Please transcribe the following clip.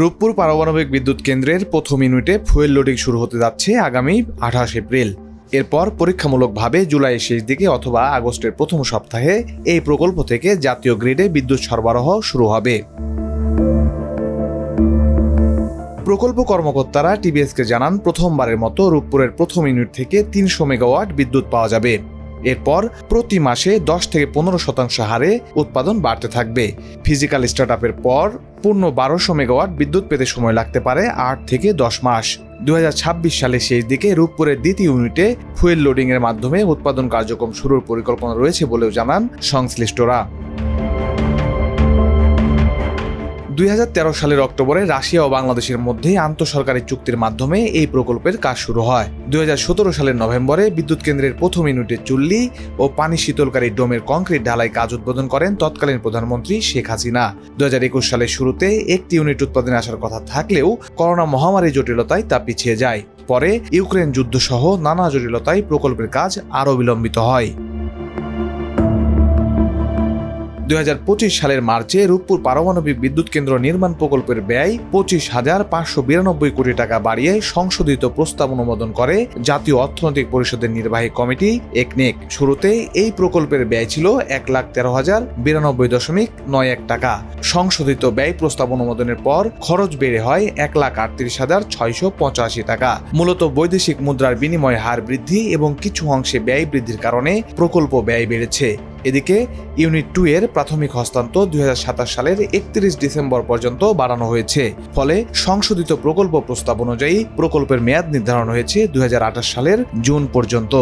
রূপপুর পারমাণবিক বিদ্যুৎ কেন্দ্রের প্রথম ইউনিটে ফুয়েল লোডিং শুরু হতে যাচ্ছে আগামী 28 এপ্রিল। এরপর পরীক্ষামূলকভাবে জুলাইয়ের শেষ দিকে অথবা আগস্টের প্রথম সপ্তাহে এই প্রকল্প থেকে জাতীয় গ্রিডে বিদ্যুৎ সরবরাহ শুরু হবে। প্রকল্প কর্মকর্তারা টিবিএসকে জানান, প্রথমবারের মতো রূপপুরের প্রথম ইউনিট থেকে 300 মেগাওয়াট বিদ্যুৎ পাওয়া যাবে। এরপর প্রতি মাসে 10 থেকে 15% হারে উৎপাদন বাড়তে থাকবে। ফিজিক্যাল স্টার্টআপের পর পূর্ণ 1200 মেগাওয়াট বিদ্যুৎ পেতে সময় লাগতে পারে 8 থেকে 10 মাস। 2026 সালের শেষ দিকে রূপপুরের দ্বিতীয় ইউনিটে ফুয়েল লোডিং এর মাধ্যমে উৎপাদন কার্যক্রম শুরুর পরিকল্পনা রয়েছে বলেও জানান সংশ্লিষ্টরা। 2013 সালের অক্টোবরে রাশিয়া ও বাংলাদেশের মধ্যে আন্তঃসরকারি চুক্তির মাধ্যমে এই প্রকল্পের কাজ শুরু হয়। 2017 সালের নভেম্বরে বিদ্যুৎ কেন্দ্রের প্রথম ইউনিটের চুল্লি ও পানি শীতলকারী ডোমের কংক্রিট ঢালাই কাজ উদ্বোধন করেন তৎকালীন প্রধানমন্ত্রী শেখ হাসিনা। 2021 সালের শুরুতে একটি ইউনিট উৎপাদনে আসার কথা থাকলেও করোনা মহামারী জটিলতায় তা পিছিয়ে যায়। পরে ইউক্রেন যুদ্ধ সহ নানা জটিলতায় প্রকল্পের কাজ আরও বিলম্বিত হয়। 2025 সালের মার্চে রূপপুর পারমাণবিক বিদ্যুৎ কেন্দ্র নির্মাণ প্রকল্পের ব্যয় 25,592 কোটি টাকা বাড়িয়ে সংশোধিত প্রস্তাব অনুমোদন করে জাতীয় অর্থনৈতিক পরিষদের নির্বাহী কমিটি একনেক। শুরুতে এই প্রকল্পের ব্যয় ছিল 1,13,092.91 টাকা। সংশোধিত ব্যয় প্রস্তাব অনুমোদনের পর খরচ বেড়ে হয় 1,38,685 টাকা। মূলত বৈদেশিক মুদ্রার বিনিময় হার বৃদ্ধি এবং কিছু অংশে ব্যয় বৃদ্ধির কারণে প্রকল্প ব্যয় বেড়েছে। এদিকে ইউনিট 2 এর প্রাথমিক হস্তান্তর 2027 সালের 31 ডিসেম্বর পর্যন্ত বাড়ানো হয়েছে। ফলে সংশোধিত প্রকল্প প্রস্তাব অনুযায়ী প্রকল্পের মেয়াদ নির্ধারণ হয়েছে 2028 সালের জুন পর্যন্ত।